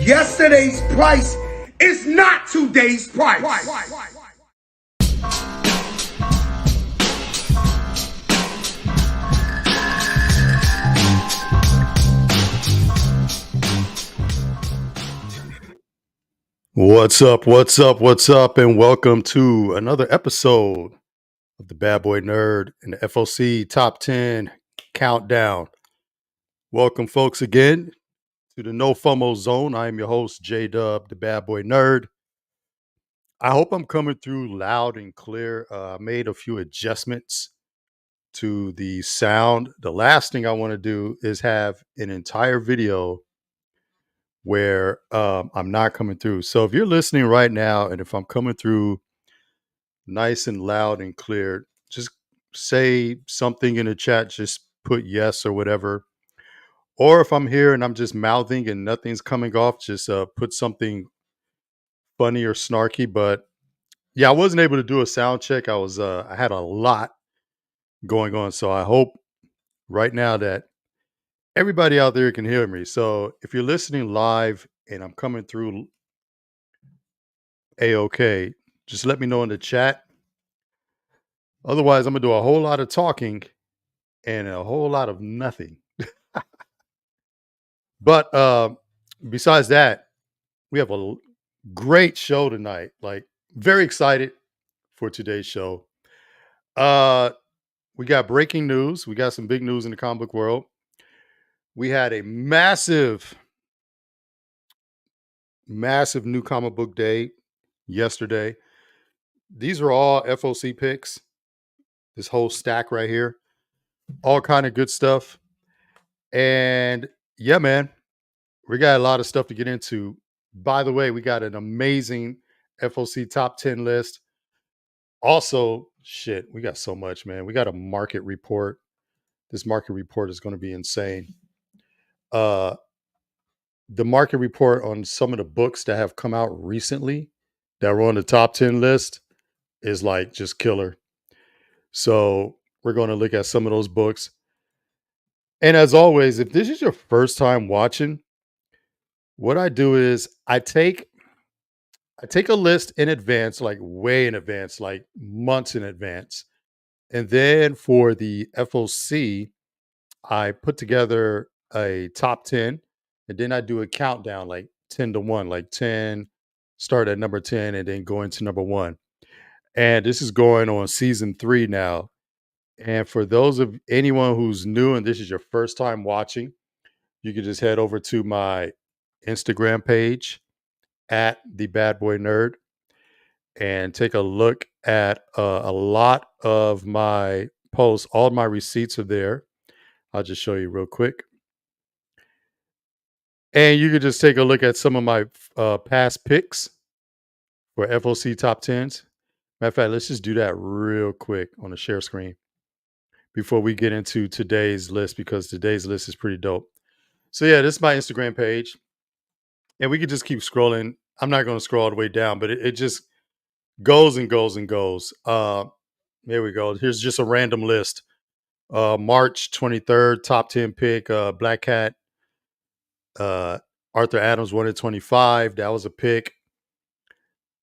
Yesterday's price is not today's price. What's up? What's up? What's up? And welcome to another episode of the Bad Boy Nerd and the FOC Top 10 Countdown. Welcome, folks, again to the No FOMO Zone. I am your host, J-Dub, the Bad Boy Nerd. I hope I'm coming through loud and clear. I made a few adjustments to the sound. The last thing I want to do is have an entire video where I'm not coming through. So if you're listening right now and if I'm coming through nice and loud and clear, just say something in the chat, just put yes or whatever. Or if I'm here and I'm just mouthing and nothing's coming off, just put something funny or snarky. But yeah, I wasn't able to do a sound check. I had a lot going on. So I hope right now that everybody out there can hear me. So if you're listening live and I'm coming through A-OK, just let me know in the chat. Otherwise, I'm going to do a whole lot of talking and a whole lot of nothing. But besides that, we have a great show tonight. Like, very excited for today's show. We got breaking news. We got some big news in the comic book world. We had a massive new comic book day yesterday. These are all FOC picks. This whole stack right here. All kind of good stuff. And yeah, man, we got a lot of stuff to get into. By the way, we got an amazing FOC Top 10 list. Also, shit, we got so much, man. We got a market report. This market report is going to be insane. The market report on some of the books that have come out recently that were on the top 10 list is like just killer. So we're going to look at some of those books. And as always, if this is your first time watching, what I do is I take a list in advance, like way in advance, like months in advance. And then for the FOC, I put together a top 10, and then I do a countdown like 10 to 1, like 10, start at number 10, and then go into number 1. And this is going on season 3 now. And for those of anyone who's new and this is your first time watching, you can just head over to my Instagram page at the Bad Boy Nerd and take a look at a lot of my posts. All my receipts are there. I'll just show you real quick. And you can just take a look at some of my past picks for FOC Top 10s. Matter of fact, let's just do that real quick on the share screen before we get into today's list, because today's list is pretty dope. So yeah, this is my Instagram page. And we can just keep scrolling. I'm not going to scroll all the way down, but it just goes and goes and goes. There we go. Here's just a random list. March 23rd, top 10 pick, Black Cat. Arthur Adams 1 at 25. That was a pick.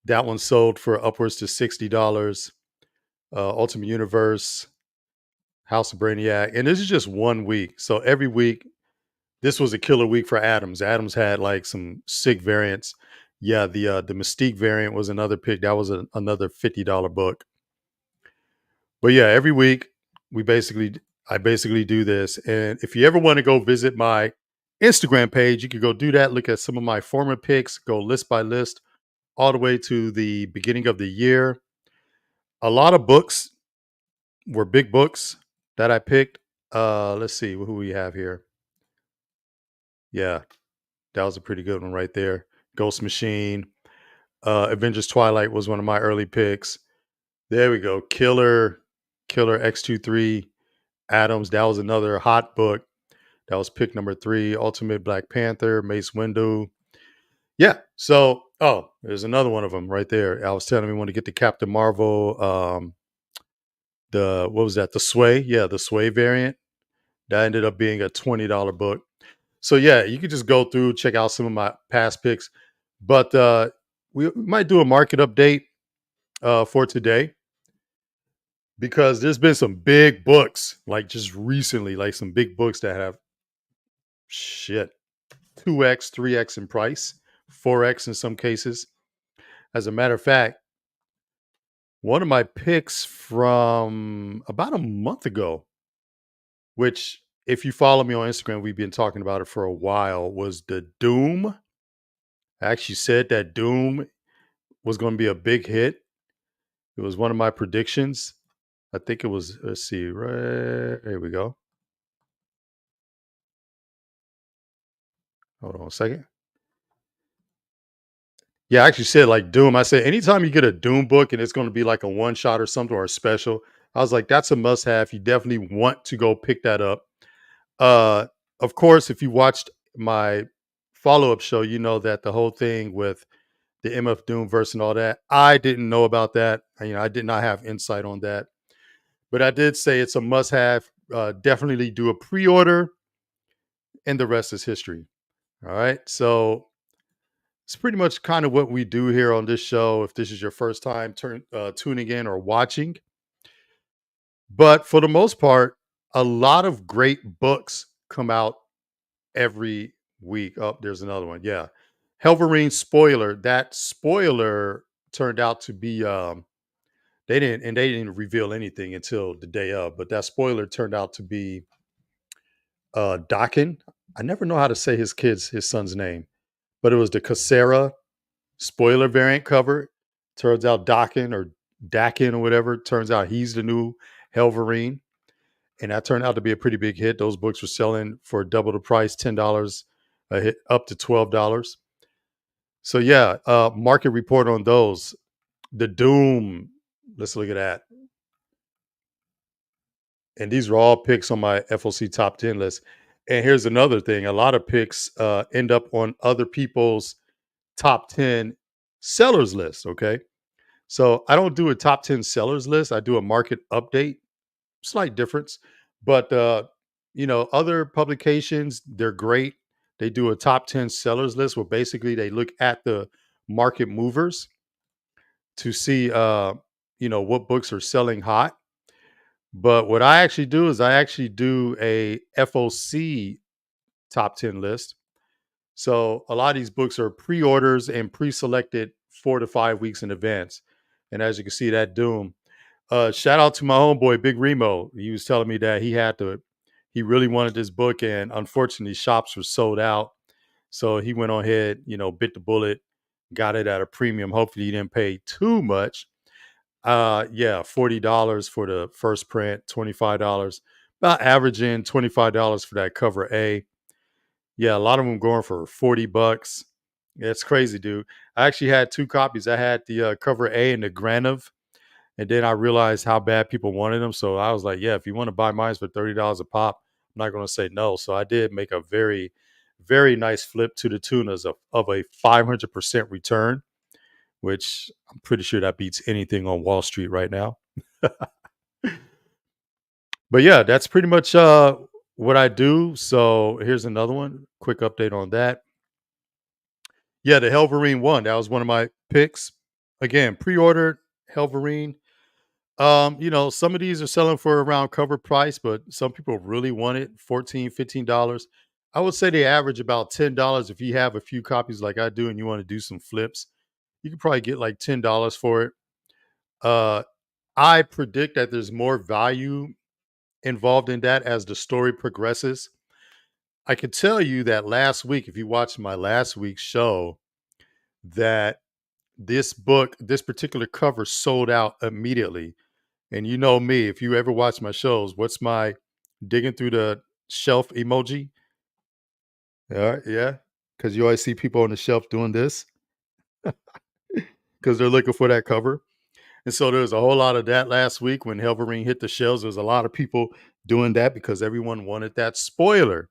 That one sold for upwards to $60. Ultimate Universe, House of Brainiac. And this is just 1 week. So every week, this was a killer week for Adams. Adams had like some sick variants. Yeah, the Mystique variant was another pick. That was another $50 book. But yeah, every week I basically do this. And if you ever want to go visit my Instagram page, you can go do that. Look at some of my former picks, go list by list all the way to the beginning of the year. A lot of books were big books that I picked. Let's see who we have here. Yeah, that was a pretty good one right there. Ghost Machine. Avengers Twilight was one of my early picks. There we go. Killer X23 Adams. That was another hot book. That was pick number 3. Ultimate Black Panther, Mace Windu. Yeah. So, there's another one of them right there. I was telling me want to get the Captain Marvel. What was that? The Sway. Yeah, the Sway variant. That ended up being a $20 book. So yeah, you could just go through, check out some of my past picks. But we might do a market update for today because there's been some big books, like just recently, like some big books that have shit 2x, 3x in price, 4x in some cases. As a matter of fact, one of my picks from about a month ago, which if you follow me on Instagram, we've been talking about it for a while, was the Doom. I actually said that Doom was going to be a big hit. It was one of my predictions. I think it was, let's see, right here we go. Hold on a second. Yeah, I actually said like Doom. I said anytime you get a Doom book and it's going to be like a one shot or something or a special, I was like, that's a must have. You definitely want to go pick that up. Uh, of course, if you watched my follow up show, you know that the whole thing with the MF Doom verse and all that, I didn't know about that. I did not have insight on that, but I did say it's a must have. Definitely do a pre order, and the rest is history. All right. So it's pretty much kind of what we do here on this show. If this is your first time tuning in or watching, but for the most part, a lot of great books come out every week. Oh, there's another one. Yeah. Helverine spoiler. That spoiler turned out to be they didn't reveal anything until the day of, but that spoiler turned out to be Dakin. I never know how to say his son's name, but it was the Casera spoiler variant cover. Turns out Dakin or whatever. Turns out he's the new Helverine. And that turned out to be a pretty big hit. Those books were selling for double the price, $10 a hit, up to $12. So yeah, market report on those. The Doom. Let's look at that. And these are all picks on my FOC top 10 list. And here's another thing: a lot of picks end up on other people's top 10 sellers list. Okay, so I don't do a top 10 sellers list. I do a market update. Slight difference, but other publications, they're great. They do a top 10 sellers list where basically they look at the market movers to see what books are selling hot. But what I actually do is I actually do a FOC top 10 list. So a lot of these books are pre-orders and pre-selected 4 to 5 weeks in advance. And as you can see, that Doom. Shout out to my homeboy Big Remo. He was telling me that he really wanted this book, and unfortunately, shops were sold out. So he went on ahead, bit the bullet, got it at a premium. Hopefully, he didn't pay too much. Yeah, $40 for the first print, $25. About averaging $25 for that cover A. Yeah, a lot of them going for $40. Yeah, it's crazy, dude. I actually had two copies. I had the cover A and the Granov. And then I realized how bad people wanted them. So I was like, yeah, if you want to buy mine for $30 a pop, I'm not going to say no. So I did make a very, very nice flip to the tune of a 500% return, which I'm pretty sure that beats anything on Wall Street right now. But yeah, that's pretty much what I do. So here's another one. Quick update on that. Yeah, the Helverine one. That was one of my picks. Again, pre-ordered Helverine. Some of these are selling for around cover price, but some people really want it, $14, $15. I would say they average about $10 if you have a few copies like I do and you want to do some flips. You could probably get like $10 for it. Uh, I predict that there's more value involved in that as the story progresses. I can tell you that last week, if you watched my last week's show, that this particular cover sold out immediately. And you know me, if you ever watch my shows, what's my digging through the shelf emoji? Yeah. Because you always see people on the shelf doing this because they're looking for that cover. And so there's a whole lot of that last week when Helverine hit the shelves. There's a lot of people doing that because everyone wanted that spoiler.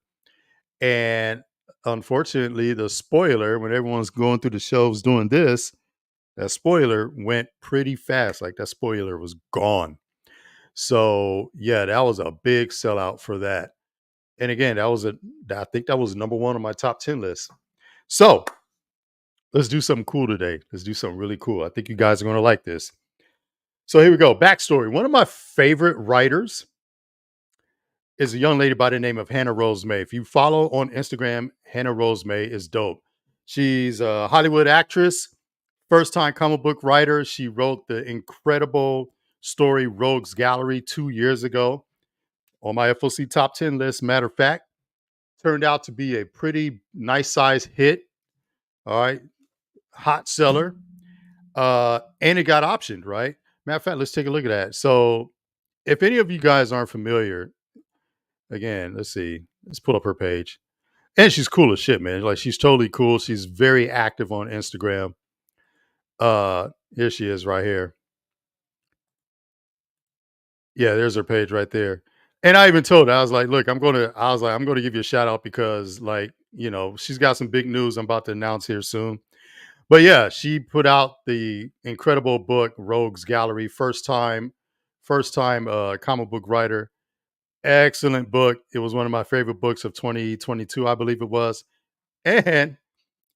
And unfortunately, the spoiler, when everyone's going through the shelves doing this, that spoiler went pretty fast. Like that spoiler was gone. So yeah, that was a big sellout for that. And again, I think that was number one on my top 10 list. So let's do something cool today. Let's do something really cool. I think you guys are going to like this. So here we go. Backstory. One of my favorite writers is a young lady by the name of Hannah Rose May. If you follow on Instagram, Hannah Rose May is dope. She's a Hollywood actress, first time comic book writer. She wrote the incredible story Rogues Gallery 2 years ago on my FOC Top 10 list. Matter of fact, turned out to be a pretty nice size hit. All right. Hot seller. And it got optioned, right? Matter of fact, let's take a look at that. So if any of you guys aren't familiar, again, let's see. Let's pull up her page. And she's cool as shit, man. Like she's totally cool. She's very active on Instagram. Here she is right here. Yeah, there's her page right there. And I even told her, I was like, look, I'm gonna give you a shout out because like, she's got some big news I'm about to announce here soon. But yeah, she put out the incredible book Rogues Gallery. First time comic book writer. Excellent book. It was one of my favorite books of 2022, I believe it was. And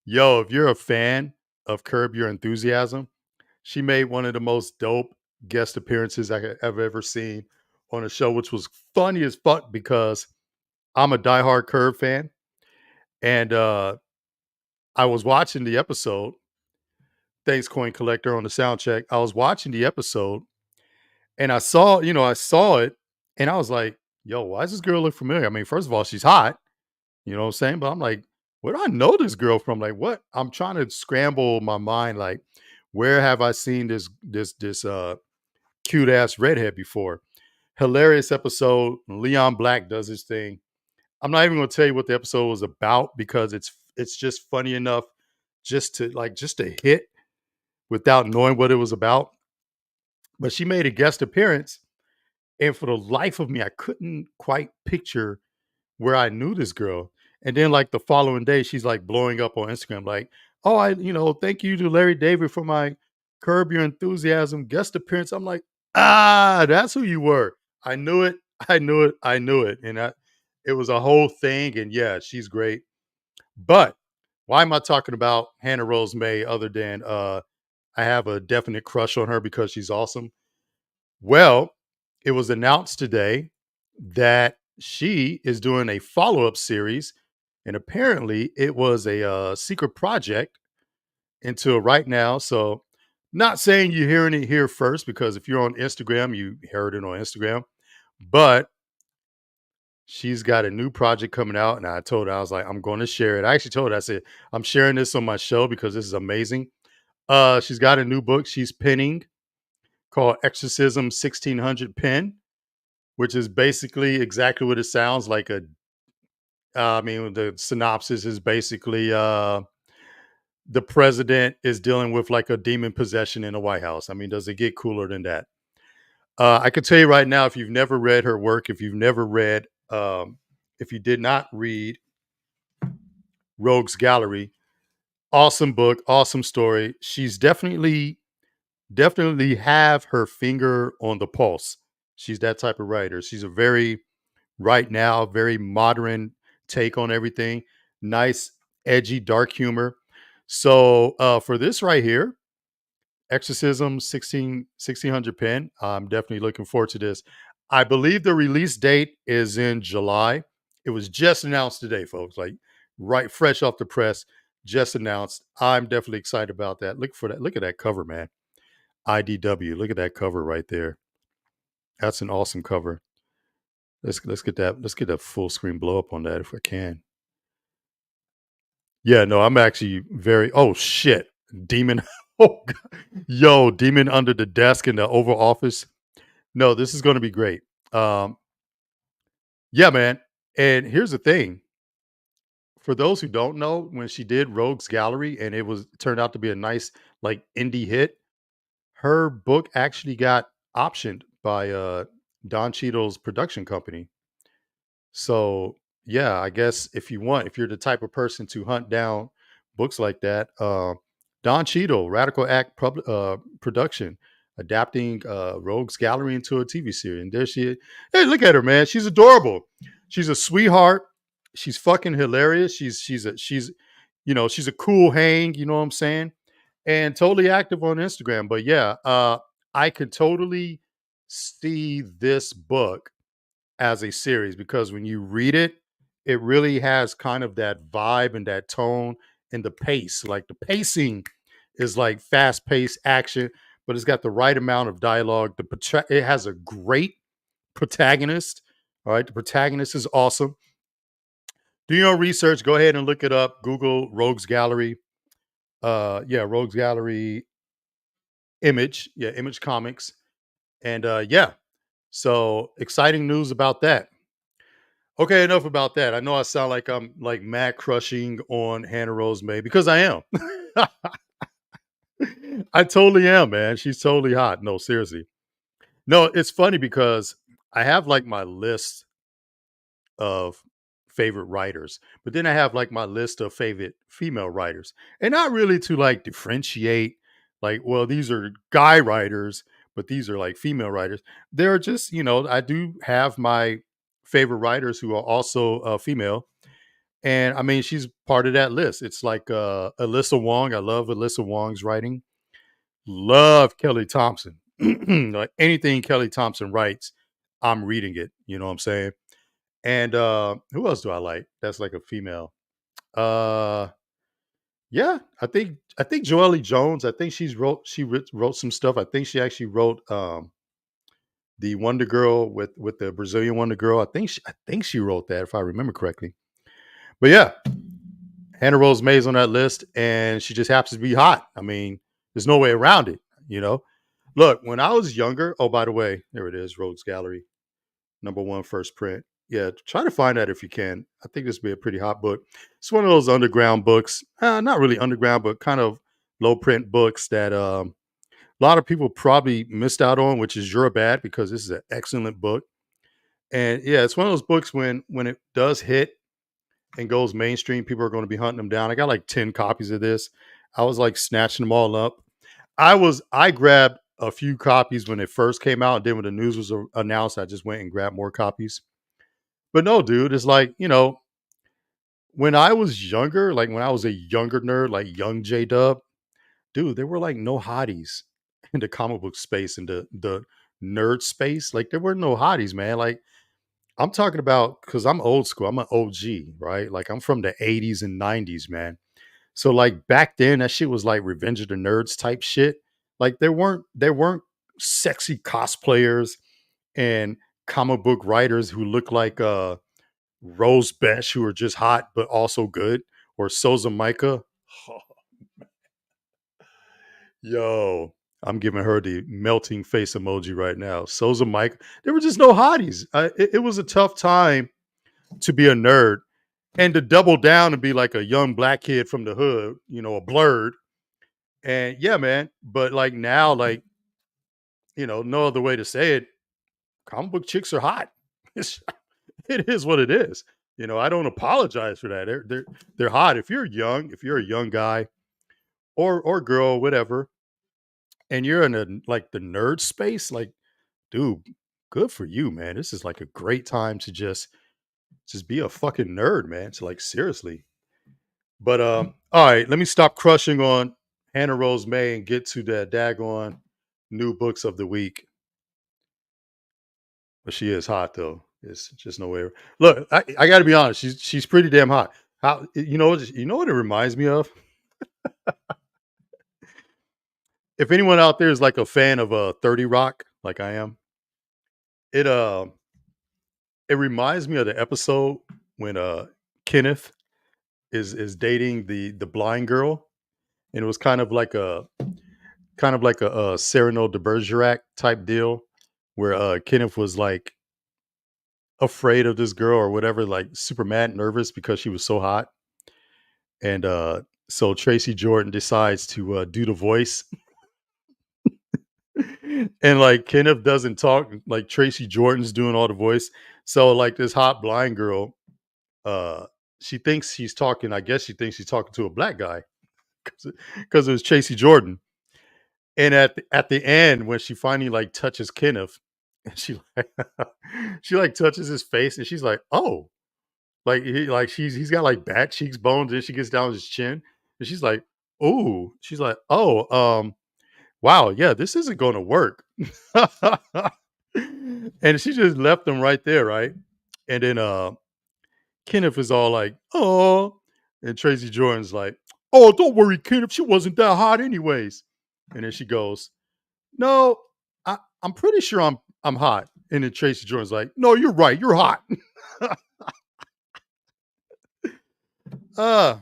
yo, if you're a fan of Curb Your Enthusiasm, she made one of the most dope guest appearances have ever seen on a show, which was funny as fuck because I'm a diehard Curb fan. And I was watching the episode. Thanks, Coin Collector, on the sound check. I was watching the episode and I saw it and I was like, yo, why does this girl look familiar? I mean, first of all, she's hot. You know what I'm saying? But I'm like, where do I know this girl from? Like, what? I'm trying to scramble my mind. Like, where have I seen this cute ass redhead before? Hilarious episode. Leon Black does his thing. I'm not even going to tell you what the episode was about because it's just funny enough just to hit without knowing what it was about. But she made a guest appearance, and for the life of me, I couldn't quite picture where I knew this girl. And then like the following day, she's like blowing up on Instagram, like, oh, thank you to Larry David for my Curb Your Enthusiasm guest appearance. I'm like, that's who you were. I knew it. I knew it. I knew it. And it was a whole thing. And yeah, she's great. But why am I talking about Hannah Rose May other than I have a definite crush on her because she's awesome? Well, it was announced today that she is doing a follow-up series, and apparently it was a secret project until right now. So, not saying you're hearing it here first, because if you're on Instagram, you heard it on Instagram. But she's got a new project coming out, and I told her, I was like, I'm going to share it. I actually told her, I said, I'm sharing this on my show because this is amazing. She's got a new book she's penning called Exorcism 1600 Pen, which is basically exactly what it sounds like. The synopsis is basically the president is dealing with like a demon possession in the White House. I mean, does it get cooler than that? I can tell you right now, if you've never read her work, if you did not read Rogues Gallery, awesome book, awesome story. She's definitely have her finger on the pulse. She's that type of writer. She's a very right now, very modern take on everything. Nice, edgy, dark humor. So for this right here, Exorcism 1600 Pen, I'm definitely looking forward to this. I believe the release date is in July. It was just announced today, folks. Like right fresh off the press, just announced. I'm definitely excited about that. Look for that. Look at that cover, man. IDW. Look at that cover right there. That's an awesome cover. Let's get that. Let's get a full screen blow up on that if I can. Yeah, no, I'm actually very. Oh shit, demon. Oh, God. Yo, demon under the desk in the Oval Office. No, this is going to be great. Um, yeah, man. And here's the thing: for those who don't know, when she did Rogues Gallery, and it turned out to be a nice like indie hit, her book actually got optioned by Don Cheadle's production company. So yeah, I guess if you're the type of person to hunt down books like that, Don Cheadle, Radical Act production, adapting Rogues Gallery into a TV series, and there she is. Hey, look at her, man. She's adorable. She's a sweetheart. She's fucking hilarious. She's a cool hang, you know what I'm saying? And totally active on Instagram. But yeah, I could totally see this book as a series because when you read it, it really has kind of that vibe and that tone and the pace. Like the pacing is like fast paced action, but it's got the right amount of dialogue. It has a great protagonist. All right, the protagonist is awesome. Do your own research. Go ahead and look it up. Google Rogues Gallery. Yeah, Rogues Gallery Image. Yeah, Image Comics. And yeah, so exciting news about that. Okay, enough about that. I know I sound like I'm like mad crushing on Hannah Rose May because I am. I totally am, man. She's totally hot. No, seriously. No, it's funny because I have like my list of favorite writers, but then I have like my list of favorite female writers, and not really to like differentiate, like, well, these are guy writers, but these are like female writers. They're just, I do have my favorite writers who are also female. And I mean, she's part of that list. It's like Alyssa Wong. I love Alyssa Wong's writing. Love Kelly Thompson. Like anything Kelly Thompson writes, I'm reading it. You know what I'm saying? And who else do I like? That's like a female. Uh yeah, I think Joelle Jones. I think she wrote some stuff. I think she actually wrote the Wonder Girl with the Brazilian Wonder Girl. I think she wrote that if I remember correctly. But yeah, Hannah Rose May's on that list, and she just happens to be hot. I mean, there's no way around it, you know. Look, when I was younger, oh, by the way, there it is, Rogues Gallery, #1 first print. Yeah, try to find that if you can. I think this would be a pretty hot book. It's one of those underground books, not really underground, but kind of low print books that a lot of people probably missed out on, which is your bad because this is an excellent book. And yeah, it's one of those books when it does hit and goes mainstream, people are going to be hunting them down. I got like 10 copies of this. I was like snatching them all up. I grabbed a few copies when it first came out, and then when the news was announced, I just went and grabbed more copies. But no, dude, it's like, when I was younger, like when I was a younger nerd, like young J Dub, dude, there were like no hotties in the comic book space and the nerd space. Like there were no hotties, man. Like I'm talking about because I'm old school. I'm an OG, right? Like I'm from the 80s and 90s, man. So like back then, that shit was like Revenge of the Nerds type shit. Like there weren't sexy cosplayers and comic book writers who look like Rose Besh who are just hot but also good, or Souza Micah. Yo, I'm giving her the melting face emoji right now. Souza Micah. There were just no hotties. It was a tough time to be a nerd and to double down and be like a young black kid from the hood, a blurred. And yeah, man. But like now, like, no other way to say it, comic book chicks are hot. It's, it is what it is. I don't apologize for that. They're hot. If you're a young guy or girl, whatever, and you're in like the nerd space, like, dude, good for you, man. This is like a great time to just be a fucking nerd, man. So like seriously. But all right, let me stop crushing on Hannah Rose May and get to the daggone new books of the week. But she is hot though. It's just no way. Look, I got to be honest. She's pretty damn hot. How you know what it reminds me of? If anyone out there is like a fan of 30 Rock, like I am, it it reminds me of the episode when Kenneth is dating the blind girl, and it was kind of like a Cyrano de Bergerac type deal, where Kenneth was like afraid of this girl or whatever, like super mad, nervous because she was so hot, and so Tracy Jordan decides to do the voice, and like Kenneth doesn't talk, like Tracy Jordan's doing all the voice, so like this hot blind girl, uh, she thinks she's talking. I guess she thinks she's talking to a black guy because it was Tracy Jordan. And at the end, when she finally like touches Kenneth, And she like she like touches his face and she's like, "Oh." Like he's got like bat cheeks bones, and she gets down his chin and she's like, "Oh." She's like, "Oh, wow, yeah, this isn't gonna work." And she just left him right there, right? And then Kenneth is all like, "Oh," and Tracy Jordan's like, "Oh, don't worry, Kenneth, she wasn't that hot anyways." And then she goes, "No, I'm pretty sure I'm hot." And then Tracy Jordan's like, "No, you're right, you're hot." uh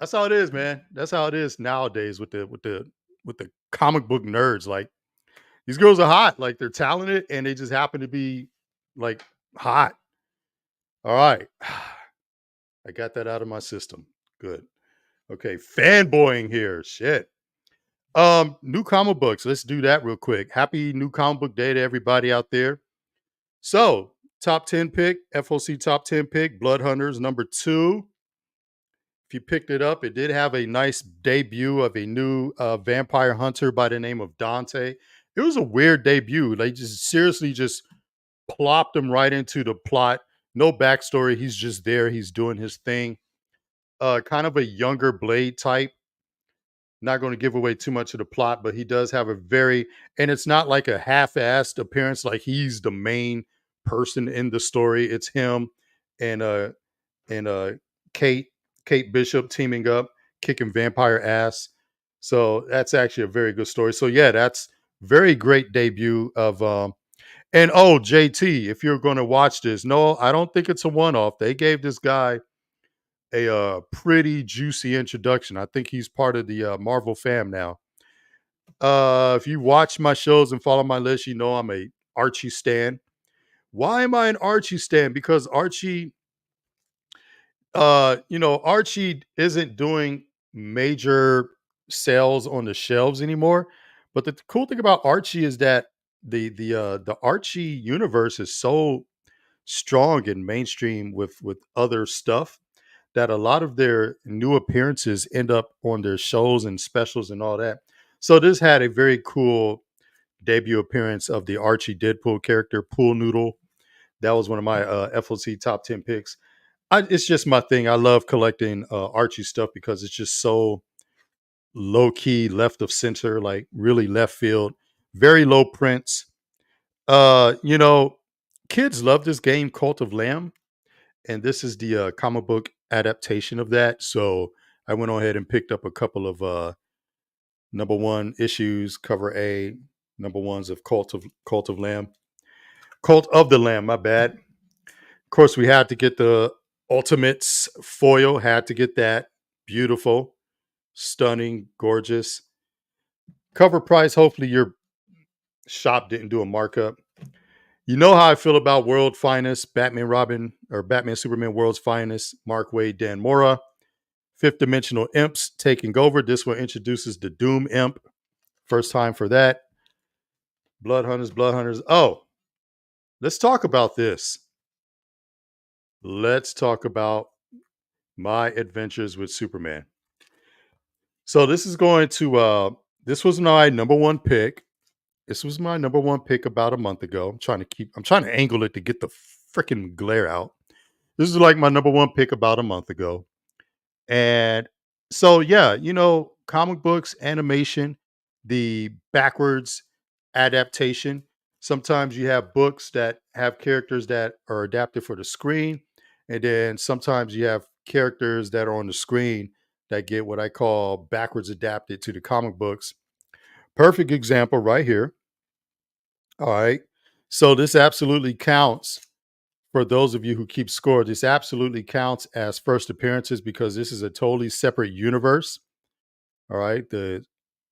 that's how it is, man. That's how it is nowadays with the comic book nerds. Like these girls are hot, like they're talented and they just happen to be like hot. All right. I got that out of my system. Good. Okay, fanboying here. Shit. New comic books. Let's do that real quick. Happy new comic book day to everybody out there. So, top 10 pick, FOC top 10 pick, Blood Hunters number 2. If you picked it up, it did have a nice debut of a new vampire hunter by the name of Dante. It was a weird debut. They just seriously just plopped him right into the plot. No backstory. He's just there. He's doing his thing. Kind of a younger Blade type. Not going to give away too much of the plot, but he does have a very, and it's not like a half-assed appearance. Like he's the main person in the story. It's him and and Kate Kate Bishop teaming up, kicking vampire ass. So that's actually a very good story. So yeah, that's very great debut of and oh JT, if you're going to watch this, no, I don't think it's a one-off. They gave this guy a pretty juicy introduction. I think he's part of the Marvel fam now. If you watch my shows and follow my list, you know I'm a Archie stan. Why am I an Archie stan? Because Archie, Archie isn't doing major sales on the shelves anymore. But the cool thing about Archie is that the Archie universe is so strong and mainstream with other stuff that a lot of their new appearances end up on their shows and specials and all that. So this had a very cool debut appearance of the Archie Deadpool character, Pool Noodle. That was one of my FOC top 10 picks. It's just my thing. I love collecting Archie stuff because it's just so low key, left of center, like really left field, very low prints. Uh, you know, Kids love this game, Cult of Lamb, and this is the comic book adaptation of that. So I went on ahead and picked up a couple of number one issues, cover A, number ones of Cult of Lamb, Cult of the Lamb. My bad. Of course, we had to get the Ultimates foil. Had to get that. Beautiful, stunning, gorgeous. Cover price. Hopefully, your shop didn't do a markup. You know how I feel about World Finest, Batman Robin, or Batman Superman World's Finest, Mark Waid, Dan Mora. Fifth Dimensional Imps taking over. This one introduces the Doom Imp. First time for that. Blood Hunters, Blood Hunters. Oh, let's talk about this. Let's talk about my adventures with Superman. So this was my number one pick. This was my number one pick about a month ago. I'm trying to angle it to get the freaking glare out. This is like my number one pick about a month ago. And so, yeah, comic books, animation, the backwards adaptation. Sometimes you have books that have characters that are adapted for the screen. And then sometimes you have characters that are on the screen that get what I call backwards adapted to the comic books. Perfect example right here. All right. So this absolutely counts for those of you who keep score. This absolutely counts as first appearances because this is a totally separate universe. All right. The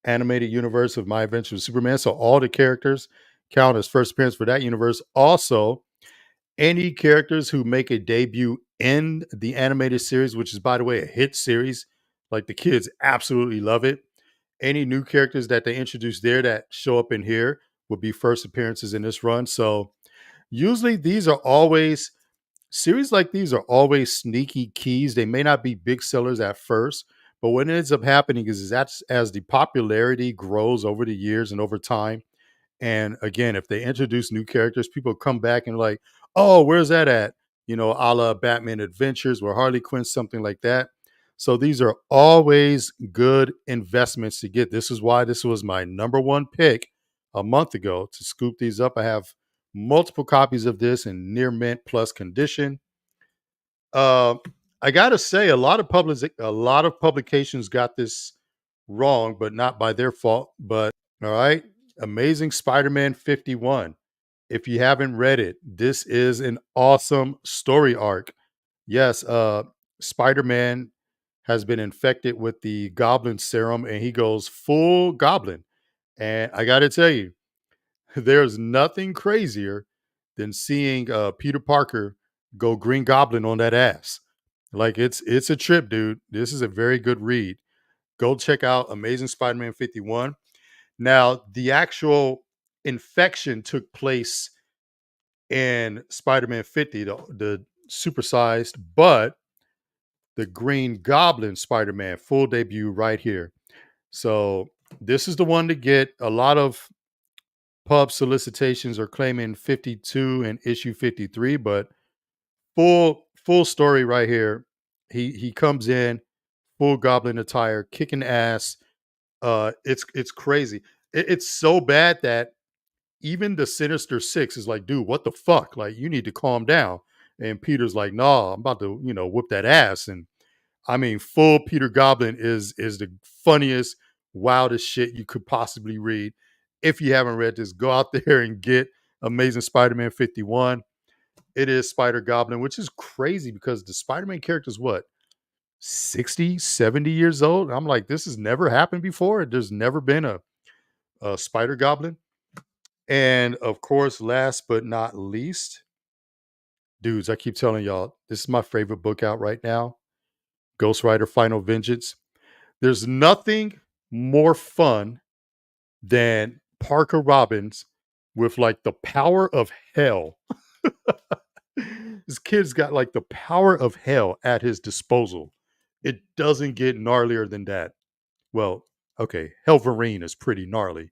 animated universe of My Adventures with Superman. So all the characters count as first appearance for that universe. Also, any characters who make a debut in the animated series, which is, by the way, a hit series, like the kids absolutely love it. Any new characters that they introduce there that show up in here would be first appearances in this run. So usually series like these are always sneaky keys. They may not be big sellers at first, but what ends up happening is that's as the popularity grows over the years and over time, And again, if they introduce new characters, people come back and like, oh, where's that at? A la Batman Adventures where Harley Quinn, something like that. So these are always good investments to get. This is why this was my number one pick a month ago to scoop these up. I have multiple copies of this in near mint plus condition. Uh, I gotta say, a lot of publications got this wrong, but not by their fault. But all right, Amazing Spider-Man 51. If you haven't read it, this is an awesome story arc. Yes, Spider-Man has been infected with the Goblin Serum, and he goes full Goblin. And I got to tell you, there's nothing crazier than seeing Peter Parker go Green Goblin on that ass. Like it's a trip, dude. This is a very good read. Go check out Amazing Spider-Man 51. Now, the actual infection took place in Spider-Man 50, the supersized, but the Green Goblin Spider-Man full debut right here. So this is the one to get. A lot of pub solicitations are claiming 52 and issue 53, but full story right here. He comes in full Goblin attire, kicking ass. It's crazy. It's so bad that even the Sinister Six is like, dude, what the fuck? Like, you need to calm down. And Peter's like, no, I'm about to, whoop that ass. And I mean, full Peter Goblin is the funniest, wildest shit you could possibly read. If you haven't read this, go out there and get Amazing Spider-Man 51. It is Spider Goblin, which is crazy because the Spider-Man character is what, 60, 70 years old? I'm like, this has never happened before. There's never been a Spider Goblin. And of course, last but not least, dudes, I keep telling y'all, this is my favorite book out right now, Ghost Rider Final Vengeance. There's nothing more fun than Parker Robbins with like the power of hell. This kid's got like the power of hell at his disposal. It doesn't get gnarlier than that. Well, okay, Helverine is pretty gnarly.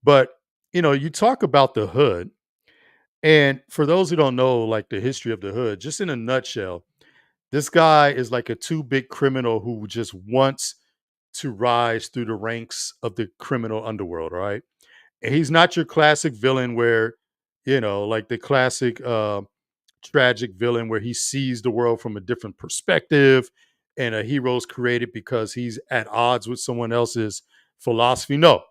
But, you talk about the hood. And for those who don't know, like the history of the hood, just in a nutshell, this guy is like a too big criminal who just wants to rise through the ranks of the criminal underworld, right? And he's not your classic villain where, like the classic tragic villain where he sees the world from a different perspective and a hero's created because he's at odds with someone else's philosophy. No,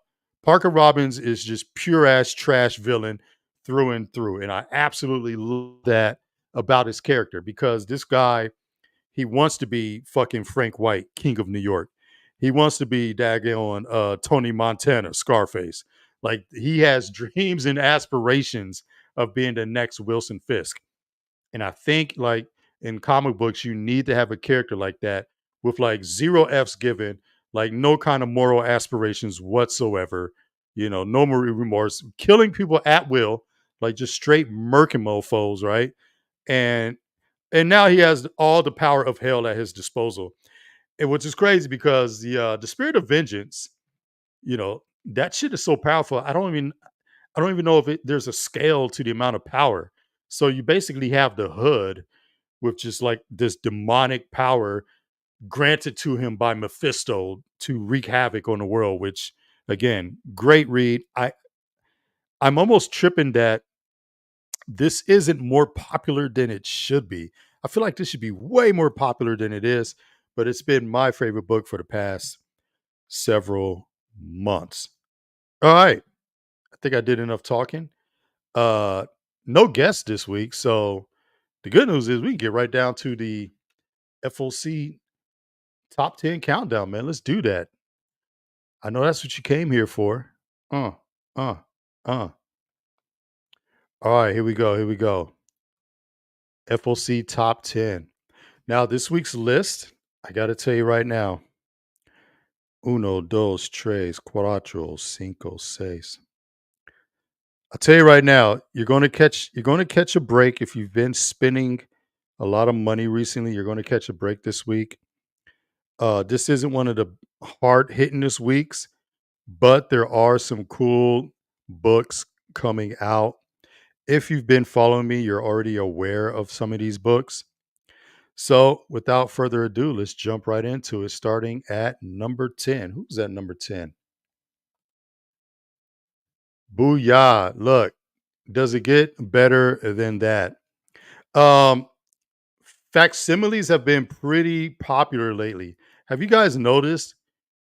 Parker Robbins is just pure ass trash villain through and through. And I absolutely love that about his character because this guy, he wants to be fucking Frank White, King of New York. He wants to be daggone Tony Montana, Scarface. Like he has dreams and aspirations of being the next Wilson Fisk. And I think like in comic books, you need to have a character like that with like zero F's given, like no kind of moral aspirations whatsoever, no more remorse, killing people at will, like just straight murking mofos, right? And and now he has all the power of hell at his disposal. And which is crazy because the spirit of vengeance, that shit is so powerful. I don't even know if there's a scale to the amount of power. So you basically have the hood with just like this demonic power granted to him by Mephisto to wreak havoc on the world, which again, great read. I'm almost tripping that this isn't more popular than it should be. I feel like this should be way more popular than it is, but it's been my favorite book for the past several months. All right. I think I did enough talking. Uh no guests this week, so the good news is we can get right down to the FOC Top 10 countdown, man. Let's do that. I know that's what you came here for. Uh, uh, uh. All right, here we go. Here we go. FOC Top 10. Now, this week's list, I got to tell you right now. Uno, dos, tres, cuatro, cinco, seis. I'll tell you right now, you're going to catch a break if you've been spending a lot of money recently. You're going to catch a break this week. This isn't one of the hard hitting this weeks, but there are some cool books coming out. If you've been following me, you're already aware of some of these books. So, without further ado, let's jump right into it, starting at number 10. Who's at number 10? Booyah. Look, does it get better than that? Um, Facsimiles have been pretty popular lately. Have you guys noticed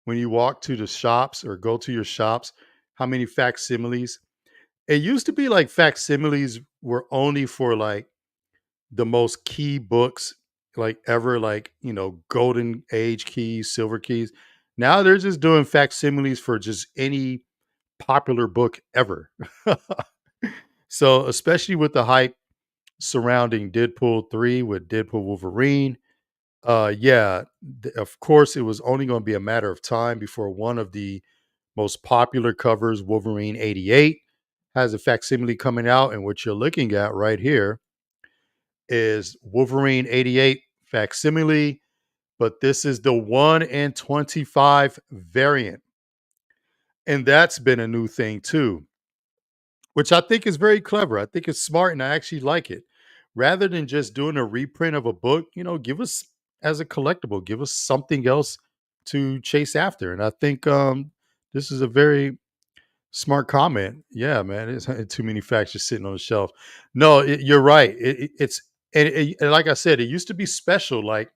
when you walk to the shops or go to your shops how many facsimiles? It used to be like facsimiles were only for like the most key books like ever, like, golden age keys, silver keys. Now they're just doing facsimiles for just any popular book ever. So, especially with the hype surrounding Deadpool 3 with Deadpool Wolverine, yeah, of course, it was only going to be a matter of time before one of the most popular covers, Wolverine 88, has a facsimile coming out. And what you're looking at right here is Wolverine 88 facsimile, but this is the 1 in 25 variant. And that's been a new thing too, which I think is very clever. I think it's smart and I actually like it. Rather than just doing a reprint of a book, give us as a collectible, give us something else to chase after. And I think this is a very smart comment. Yeah, man, it's too many facts just sitting on the shelf. No, you're right. It's and like I said, it used to be special. Like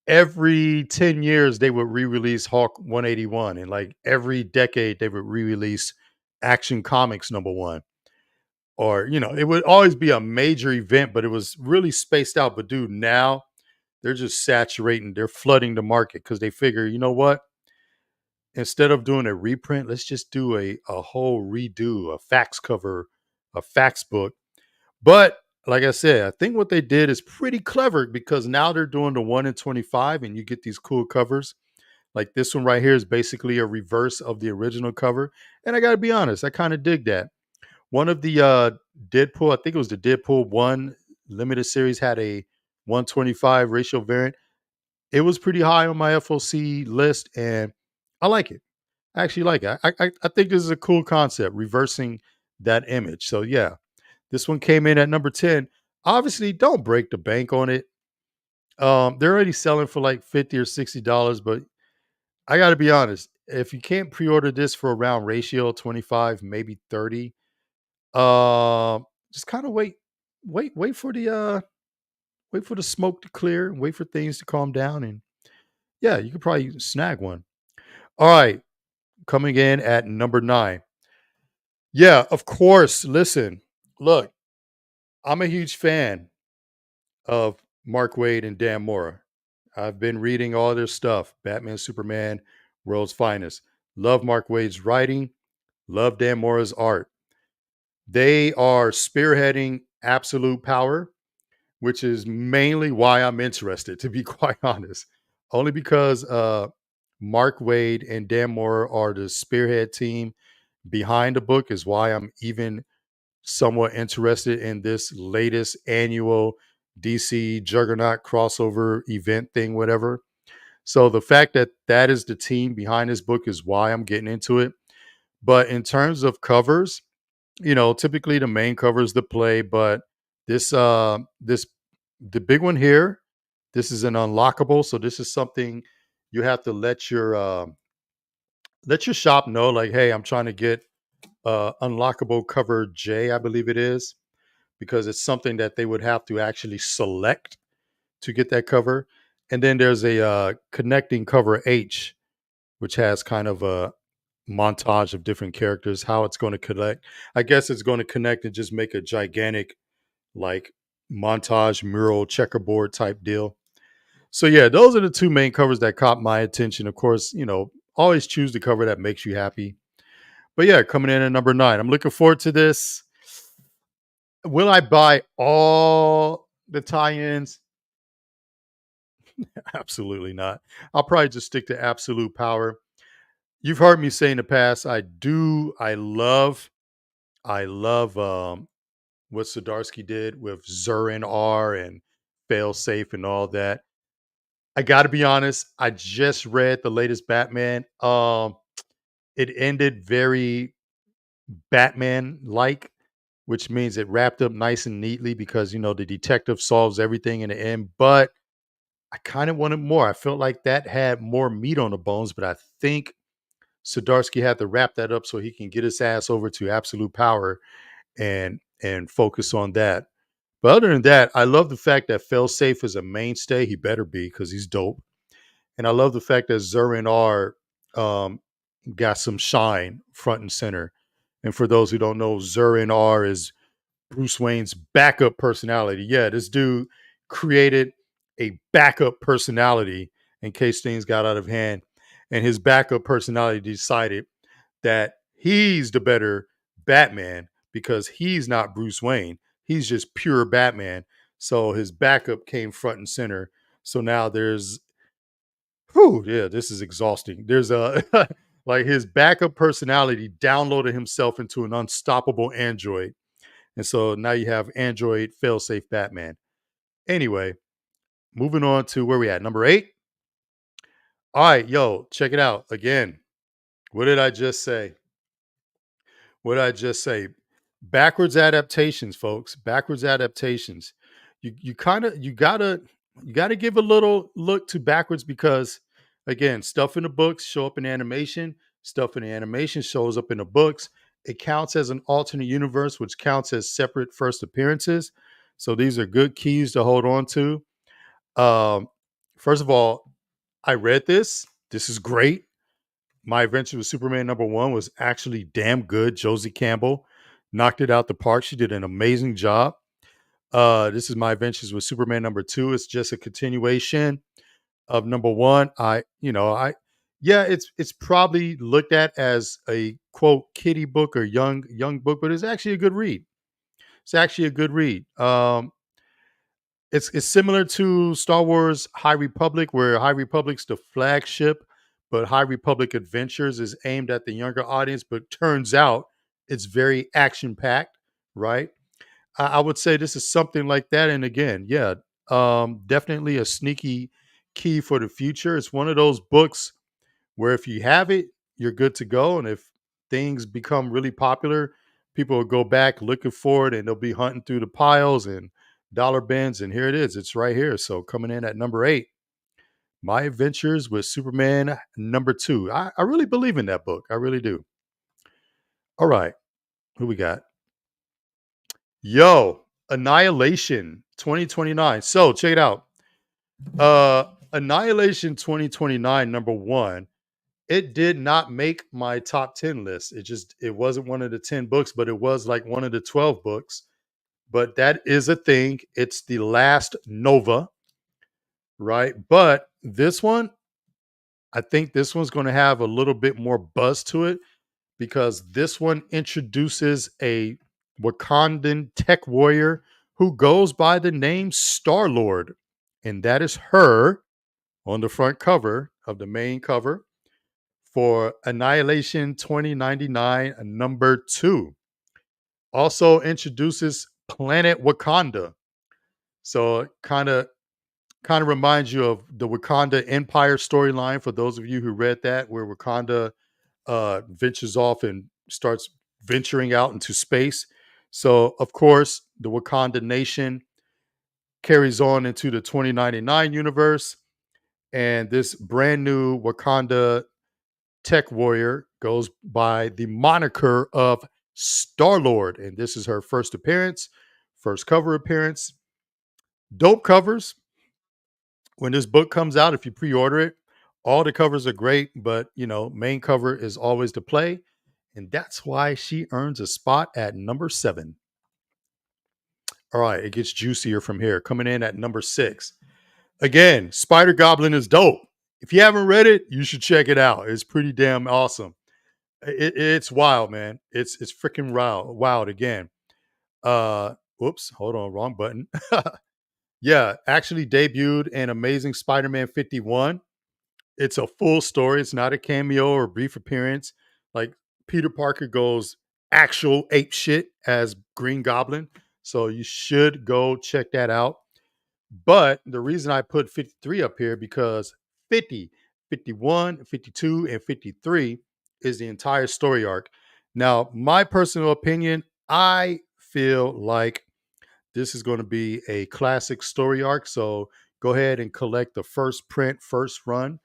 every 10 years, they would re-release Hawk 181, and like every decade, they would re-release Action Comics #1. Or it would always be a major event, but it was really spaced out. But dude, now they're just saturating. They're flooding the market because they figure, you know what? Instead of doing a reprint, let's just do a whole redo, a fax cover, a fax book. But like I said, I think what they did is pretty clever because now they're doing the 1 in 25 and you get these cool covers. Like this one right here is basically a reverse of the original cover. And I got to be honest, I kind of dig that. One of the Deadpool, I think it was the Deadpool 1 limited series, had a 125 ratio variant. It was pretty high on my FOC list, and I like it. I actually like it. I think this is a cool concept, reversing that image. So yeah, this one came in at number 10. Obviously, don't break the bank on it. They're already selling for like $50 or $60, but I got to be honest. If you can't pre-order this for around ratio 25, maybe 30, just kind of wait for the smoke to clear, wait for things to calm down, and yeah, you could probably snag one. All right, coming in at number 9. Yeah, of course. Listen, look, I'm a huge fan of Mark Waid and Dan Mora. I've been reading all their stuff, Batman, Superman, World's Finest. Love Mark Waid's writing, love Dan Mora's art. They are spearheading absolute power, which is mainly why I'm interested, to be quite honest. Only because Mark Waid and Dan Mora are the spearhead team behind the book is why I'm even somewhat interested in this latest annual DC Juggernaut crossover event thing, whatever. So the fact that that is the team behind this book is why I'm getting into it. But in terms of covers, typically the main cover is the play, but this the big one here, this is an unlockable. So this is something you have to let your shop know, like, hey, I'm trying to get unlockable cover J, I believe it is, because it's something that they would have to actually select to get that cover. And then there's a connecting cover H, which has kind of a montage of different characters, how it's going to connect. I guess it's going to connect and just make a gigantic, like, montage mural checkerboard type deal. So yeah, those are the two main covers that caught my attention. Of course, always choose the cover that makes you happy. But yeah, coming in at number 9. I'm looking forward to this. Will I buy all the tie-ins? Absolutely not. I'll probably just stick to absolute power. You've heard me say in the past, I love what Zdarsky did with Zurin R and Failsafe and all that. I got to be honest, I just read the latest Batman. It ended very Batman like, which means it wrapped up nice and neatly because the detective solves everything in the end. But I kind of wanted more. I felt like that had more meat on the bones, but I think Sadarsky had to wrap that up so he can get his ass over to absolute power and focus on that. But other than that, I love the fact that Failsafe is a mainstay. He better be because he's dope. And I love the fact that Zurin R um, got some shine front and center. And for those who don't know, Zurin R is Bruce Wayne's backup personality. Yeah, this dude created a backup personality in case things got out of hand. And his backup personality decided that he's the better Batman because he's not Bruce Wayne. He's just pure Batman. So his backup came front and center. So now there's, whew, yeah, this is exhausting. There's a, like his backup personality downloaded himself into an unstoppable android. And so now you have Android failsafe Batman. Anyway, moving on to where we at. Number 8. All right, yo, check it out. Again, what did I just say? What did I just say? Backwards adaptations, folks. Backwards adaptations. You kind of you gotta give a little look to backwards because again, stuff in the books show up in animation. Stuff in the animation shows up in the books. It counts as an alternate universe, which counts as separate first appearances. So these are good keys to hold on to. Um, First of all, I read this. This is great. My Adventure with Superman #1 was actually damn good. Josie Campbell knocked it out the park. She did an amazing job. This is My Adventures with Superman #2. It's just a continuation of #1. Yeah, it's probably looked at as a quote kiddie book or young book, but it's actually a good read. It's actually a good read. It's similar to Star Wars High Republic, where High Republic's the flagship, but High Republic Adventures is aimed at the younger audience, but turns out it's very action packed, right? I would say this is something like that. And again, yeah, definitely a sneaky key for the future. It's one of those books where if you have it, you're good to go. And if things become really popular, people will go back looking for it and they'll be hunting through the piles and dollar bins. And here it is. It's right here. So coming in at number 8, My Adventures with Superman #2. I really believe in that book. I really do. All right. Who we got? Yo, Annihilation 2029. So check it out. Annihilation 2029, #1. It did not make my top 10 list. It wasn't one of the 10 books, but it was like one of the 12 books. But that is a thing. It's the last Nova, right? But this one, I think this one's going to have a little bit more buzz to it because this one introduces a Wakandan tech warrior who goes by the name Star Lord. And that is her on the front cover of the main cover for Annihilation 2099 #2. Also introduces Planet Wakanda. So it kind of reminds you of the Wakanda Empire storyline for those of you who read that, where Wakanda ventures off and starts venturing out into space. So of course, the Wakanda nation carries on into the 2099 universe, and this brand new Wakanda tech warrior goes by the moniker of Star Lord, and this is her first appearance, first cover appearance. Dope covers. When this book comes out, if you pre-order it, all the covers are great, but main cover is always the play, and that's why she earns a spot at number 7. All right, it gets juicier from here. Coming in at number 6. Again, Spider Goblin is dope. If you haven't read it, you should check it out. It's pretty damn awesome. It's wild, man. It's freaking wild again. Whoops, hold on, wrong button. Yeah, actually debuted in Amazing Spider-Man 51. It's a full story. It's not a cameo or a brief appearance. Like Peter Parker goes actual ape shit as Green Goblin. So you should go check that out. But the reason I put 53 up here because 50, 51, 52, and 53 is the entire story arc. Now, my personal opinion, I feel like this is going to be a classic story arc. So go ahead and collect the first print, first run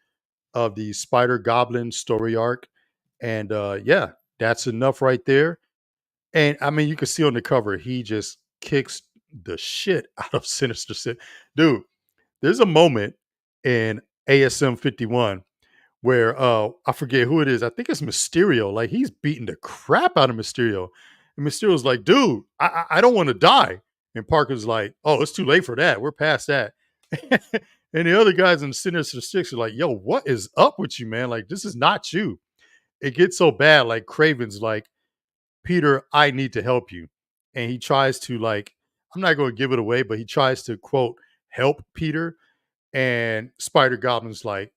of the Spider Goblin story arc. And yeah, that's enough right there. And I mean, you can see on the cover, he just kicks the shit out of Sinister Six. Dude, there's a moment in ASM 51 where I forget who it is. I think it's Mysterio. Like he's beating the crap out of Mysterio. And Mysterio's like, dude, I don't want to die. And Parker's like, oh, it's too late for that. We're past that. And the other guys in the Sinister Six are like, yo, what is up with you, man? Like, this is not you. It gets so bad. Like Craven's like, Peter, I need to help you. And he tries to like, I'm not going to give it away, but he tries to quote, help Peter. And Spider Goblin's like,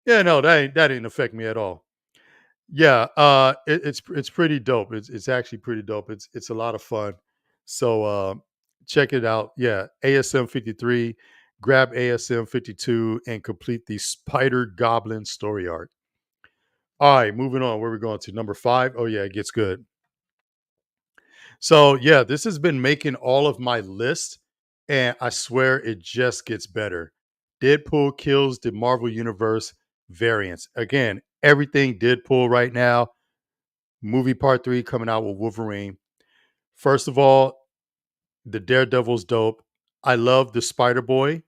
yeah, no, that didn't affect me at all. Yeah, it's pretty dope. It's actually pretty dope. It's a lot of fun. So check it out. Yeah, ASM 53, grab ASM 52 and complete the Spider Goblin story arc. All right, moving on. Where are we going to? Number 5. Oh yeah, it gets good. So yeah, this has been making all of my lists, and I swear it just gets better. Deadpool kills the Marvel Universe variants. Again, everything Deadpool right now. Movie part 3 coming out with Wolverine. First of all, the Daredevil's dope. I love the Spider Boy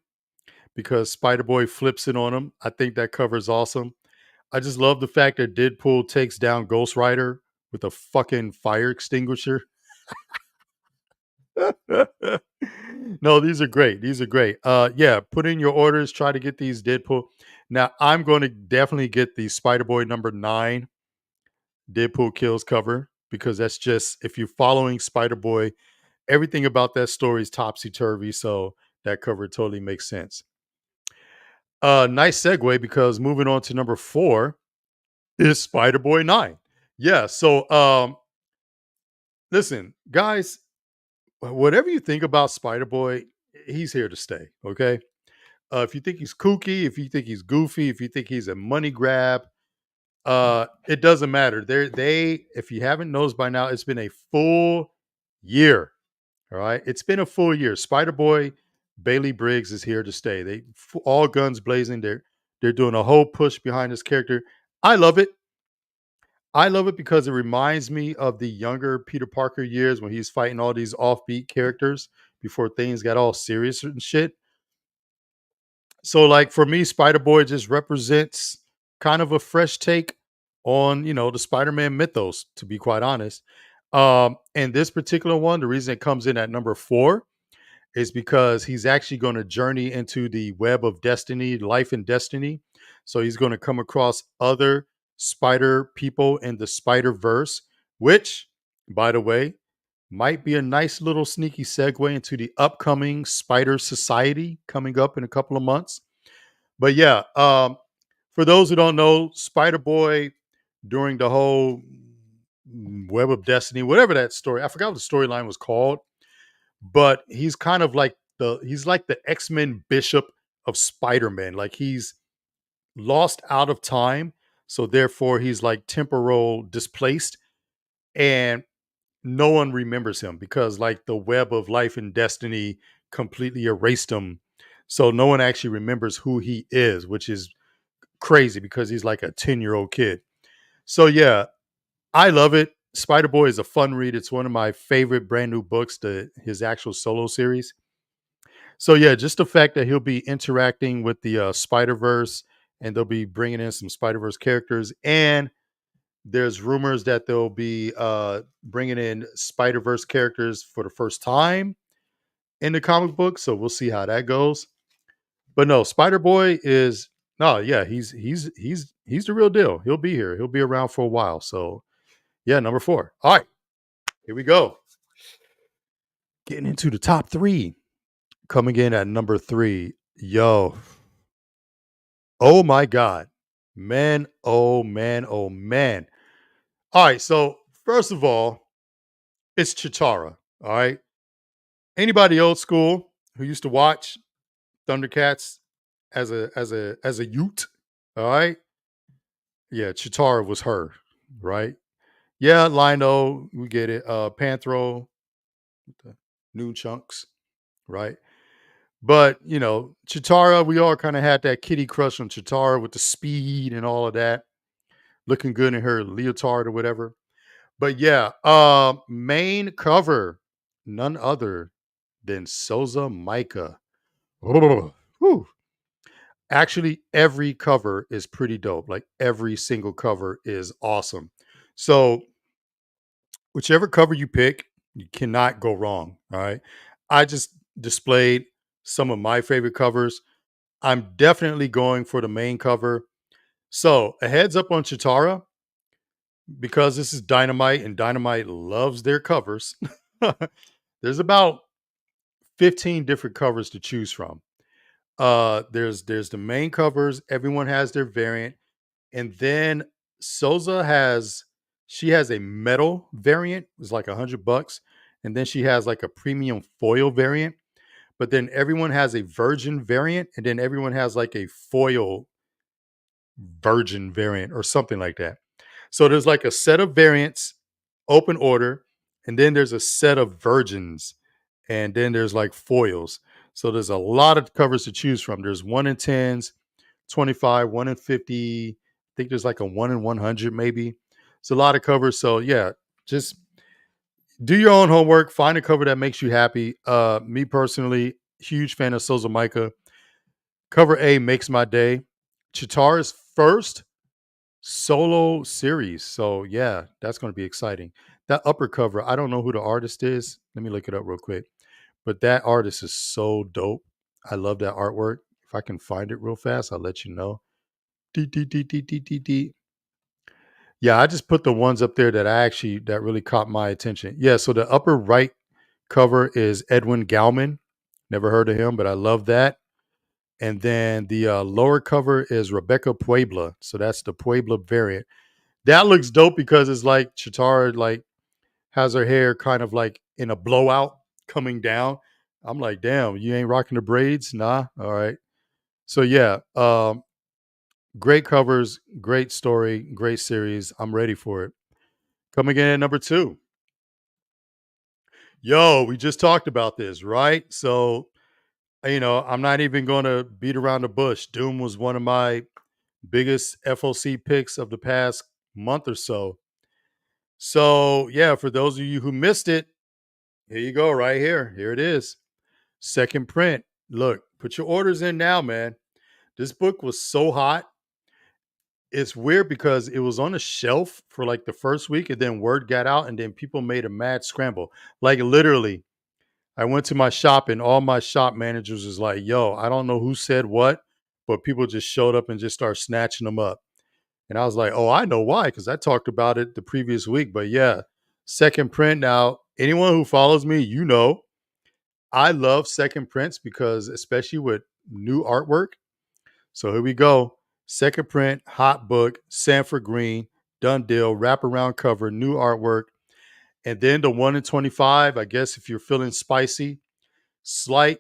because Spider Boy flips it on him. I think that cover is awesome. I just love the fact that Deadpool takes down Ghost Rider with a fucking fire extinguisher. No, these are great. These are great. Yeah, put in your orders. Try to get these Deadpool. Now, I'm going to definitely get the Spider Boy number 9 Deadpool kills cover because that's just if you're following Spider Boy, everything about that story is topsy turvy. So that cover totally makes sense. Nice segue because moving on to number 4 is Spider Boy 9. Yeah. So listen, guys, whatever you think about Spider Boy, he's here to stay. Okay. If you think he's kooky, if you think he's goofy, if you think he's a money grab, it doesn't matter. If you haven't noticed by now, it's been a full year. All right, it's been a full year. Spider Boy, Bailey Briggs is here to stay. They all guns blazing. They're doing a whole push behind this character. I love it. I love it because it reminds me of the younger Peter Parker years when he's fighting all these offbeat characters before things got all serious and shit. So like for me, Spider Boy just represents kind of a fresh take on, the Spider-Man mythos, to be quite honest. And this particular one, the reason it comes in at number 4 is because he's actually going to journey into the web of destiny, life and destiny. So he's going to come across other spider people in the Spider Verse, which, by the way, might be a nice little sneaky segue into the upcoming Spider Society coming up in a couple of months. But yeah, for those who don't know, Spider Boy during the whole Web of Destiny, whatever that story, I forgot what the storyline was called, but he's kind of like the X-Men Bishop of Spider-Man. Like he's lost out of time, so therefore he's like temporal displaced, and no one remembers him because like the web of life and destiny completely erased him. So no one actually remembers who he is, which is crazy because he's like a 10-year-old kid. So yeah, I love it. Spider Boy is a fun read. It's one of my favorite brand new books, his actual solo series. So yeah, just the fact that he'll be interacting with the Spider Verse, and they'll be bringing in some Spider Verse characters, and there's rumors that they'll be bringing in Spider Verse characters for the first time in the comic book. So we'll see how that goes. But no, Spider Boy is no, yeah, he's the real deal. He'll be here. He'll be around for a while. So yeah, number 4. All right, here we go. Getting into the top 3. Coming in at number 3. Yo. Oh my God. Man, oh man, oh man. All right, so first of all, it's Chitara. All right. Anybody old school who used to watch Thundercats as a Ute, all right? Yeah, Chitara was her, right? Yeah, Lino, we get it. Panthro, the new chunks, right? But Chitara, we all kind of had that kitty crush on Chitara with the speed and all of that, looking good in her leotard or whatever. But yeah, main cover, none other than Souza Micah. Oh, whew. Actually, every cover is pretty dope. Like every single cover is awesome. So whichever cover you pick, you cannot go wrong. All right. I just displayed some of my favorite covers. I'm definitely going for the main cover. So a heads up on Chitara, because this is Dynamite and Dynamite loves their covers. There's about 15 different covers to choose from. There's the main covers, everyone has their variant, and then Souza has she has a metal variant, it's like $100, and then she has like a premium foil variant, but then everyone has a virgin variant, and then everyone has like a foil virgin variant or something like that. So there's like a set of variants, open order, and then there's a set of virgins, and then there's like foils. So there's a lot of covers to choose from. There's 1 in 10s, 25, 1 in 50. I think there's like a 1 in 100 maybe. It's a lot of covers. So yeah, just do your own homework. Find a cover that makes you happy. Me personally, huge fan of Souza Micah. Cover A makes my day. Chitara's first solo series. So yeah, that's going to be exciting. That upper cover, I don't know who the artist is. Let me look it up real quick. But that artist is so dope. I love that artwork. If I can find it real fast, I'll let you know. Dee, dee, dee, dee, dee, dee, dee. Yeah, I just put the ones up there that really caught my attention. Yeah, so the upper right cover is Edwin Gauman. Never heard of him, but I love that. And then the lower cover is Rebecca Puebla. So that's the Puebla variant. That looks dope because it's like Chitara like has her hair kind of like in a blowout coming down. I'm like, damn, you ain't rocking the braids? Nah. All right. So yeah, great covers, great story, great series. I'm ready for it. Coming in at number 2. Yo, we just talked about this, right? So, I'm not even going to beat around the bush. Doom was one of my biggest FOC picks of the past month or so. So, yeah, for those of you who missed it, here you go, right here. Here it is. Second print. Look, put your orders in now, man. This book was so hot. It's weird because it was on a shelf for like the first week, and then word got out, and then people made a mad scramble. Like literally, I went to my shop, and all my shop managers was like, "Yo, I don't know who said what, but people just showed up and just started snatching them up." And I was like, "Oh, I know why, because I talked about it the previous week." But yeah, second print. Now, anyone who follows me, I love second prints because, especially with new artwork. So here we go. Second print, hot book, Sanford Green, done deal, wraparound cover, new artwork. And then the 1 in 25, I guess if you're feeling spicy, slight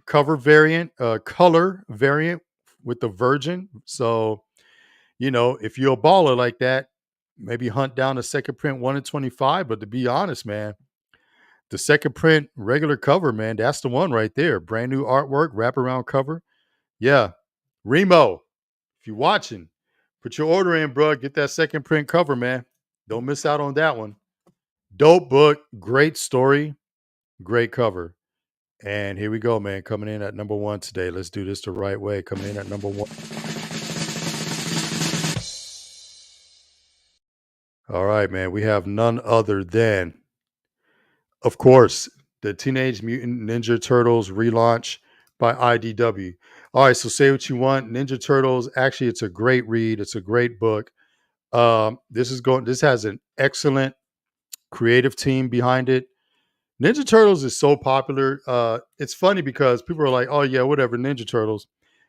cover variant, color variant with the Virgin. So, if you're a baller like that, maybe hunt down a second print 1 in 25. But to be honest, man, the second print regular cover, man, that's the one right there. Brand new artwork, wraparound cover. Yeah. Remo, if you're watching, put your order in, bro. Get that second print cover, man. Don't miss out on that one. Dope book, great story, great cover. And here we go, man. Coming in at number 1 today. Let's do this the right way. Coming in at number 1. All right, man. We have none other than, of course, the Teenage Mutant Ninja Turtles relaunch by IDW. All right, so say what you want. Ninja Turtles, actually, it's a great read. It's a great book. This has an excellent creative team behind it. Ninja Turtles is so popular. It's funny because people are like, "Oh yeah, whatever, Ninja Turtles,"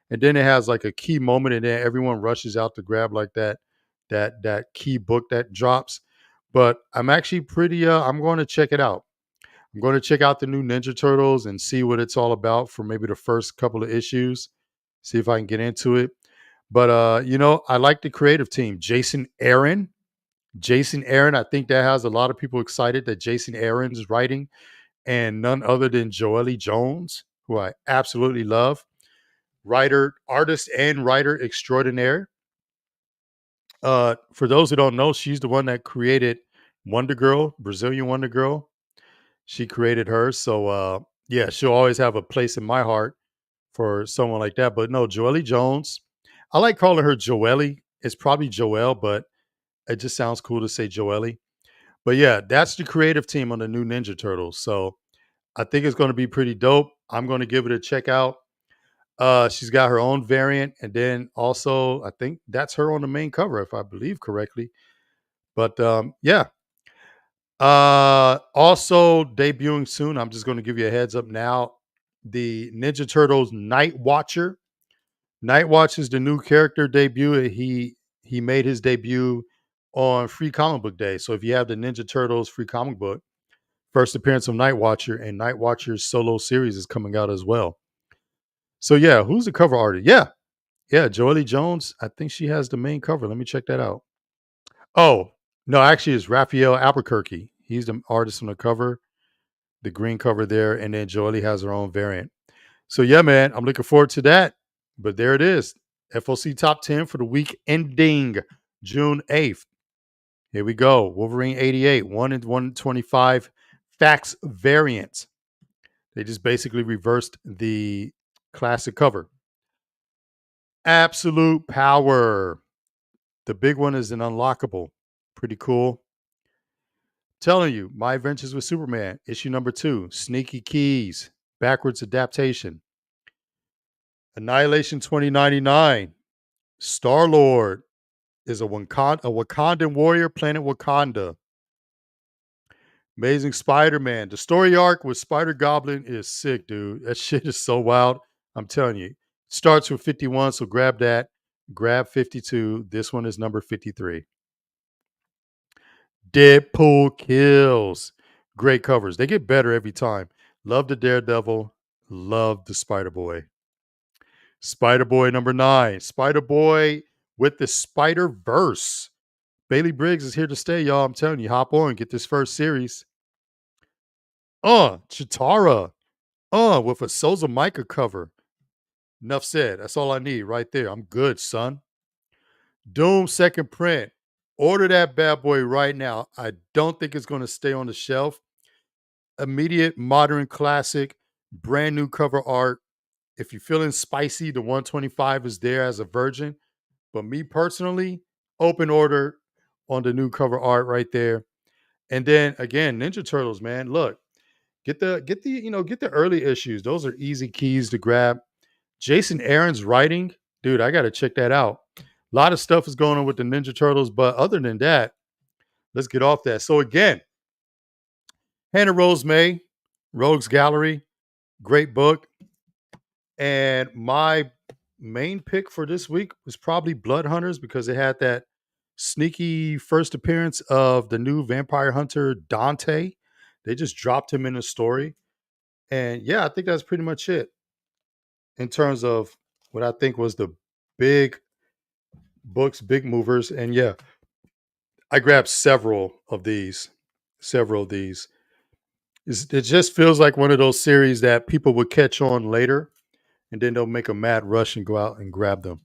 and then it has like a key moment, and then everyone rushes out to grab like that key book that drops. But I'm actually pretty. I'm going to check it out. I'm going to check out the new Ninja Turtles and see what it's all about for maybe the first couple of issues. See if I can get into it. But I like the creative team. Jason Aaron, Jason Aaron, I think that has a lot of people excited that Jason Aaron's writing, and none other than Joelle Jones, who I absolutely love. Writer, artist, and writer extraordinaire. For those who don't know, she's the one that created Wonder Girl, Brazilian Wonder Girl. She created her. So yeah, she'll always have a place in my heart for someone like that. But no, Joelle Jones. I like calling her Joelle. It's probably Joelle, but it just sounds cool to say Joelle. But yeah, that's the creative team on the new Ninja Turtles. So I think it's going to be pretty dope. I'm going to give it a check out. She's got her own variant, and then also I think that's her on the main cover, if I believe correctly. But yeah. Also debuting soon. I'm just going to give you a heads up now. The Ninja Turtles Night Watcher. Night Watch is the new character debut. He made his debut on Free Comic Book Day. So if you have the Ninja Turtles free comic book, first appearance of Night Watcher, and Night Watcher's solo series is coming out as well. So yeah, who's the cover artist? Yeah, Joelle Jones. I think she has the main cover. Let me check that out. Oh, no, actually it's Raphael Albuquerque. He's the artist on the cover, the green cover there, and then Joelle has her own variant. So yeah, man, I'm looking forward to that. But there it is. FOC Top 10 for the week ending June 8th. Here we go. Wolverine 88, 1 in 125 fax variant. They just basically reversed the classic cover. Absolute power. The big one is an unlockable. Pretty cool. Telling you, My Adventures with Superman, issue number 2, Sneaky Keys, backwards adaptation. Annihilation 2099, Star-Lord is a Wakandan warrior, planet Wakanda. Amazing Spider-Man. The story arc with Spider-Goblin is sick, dude. That shit is so wild. I'm telling you. Starts with 51, so grab that. Grab 52. This one is number 53. Deadpool Kills. Great covers. They get better every time. Love the Daredevil. Love the Spider-Boy. Spider-Boy number 9. Spider-Boy with the Spider-Verse. Bailey Briggs is here to stay, y'all. I'm telling you, hop on, get this first series. Chitara. With a Souza Micah cover. Enough said. That's all I need right there. I'm good, son. Doom second print. Order that bad boy right now. I don't think it's going to stay on the shelf. Immediate modern classic, brand new cover art. If you're feeling spicy, the 125 is there as a virgin. But me personally, open order on the new cover art right there. And then again, Ninja Turtles, man. Look, get the early issues. Those are easy keys to grab. Jason Aaron's writing, dude, I got to check that out. A lot of stuff is going on with the Ninja Turtles, but other than that, let's get off that. So again, Hannah Rose May, Rogues Gallery, great book. And my main pick for this week was probably Blood Hunters because it had that sneaky first appearance of the new vampire hunter Dante. They just dropped him in the story. And yeah, I think that's pretty much it in terms of what I think was the big books, big movers. And yeah, I grabbed several of these. It just feels like one of those series that people would catch on later and then they'll make a mad rush and go out and grab them.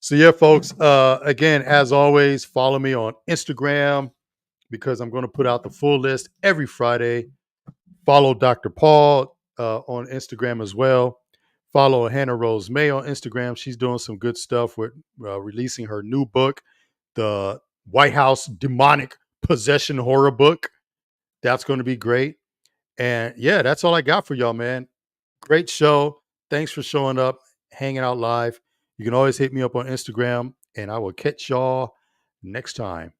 So yeah, folks, again, as always, follow me on Instagram because I'm going to put out the full list every Friday. Follow Dr. Paul on Instagram as well. Follow Hannah Rose May on Instagram. She's doing some good stuff with releasing her new book, the White House Demonic Possession Horror Book. That's going to be great. And yeah, that's all I got for y'all, man. Great show. Thanks for showing up, hanging out live. You can always hit me up on Instagram, and I will catch y'all next time.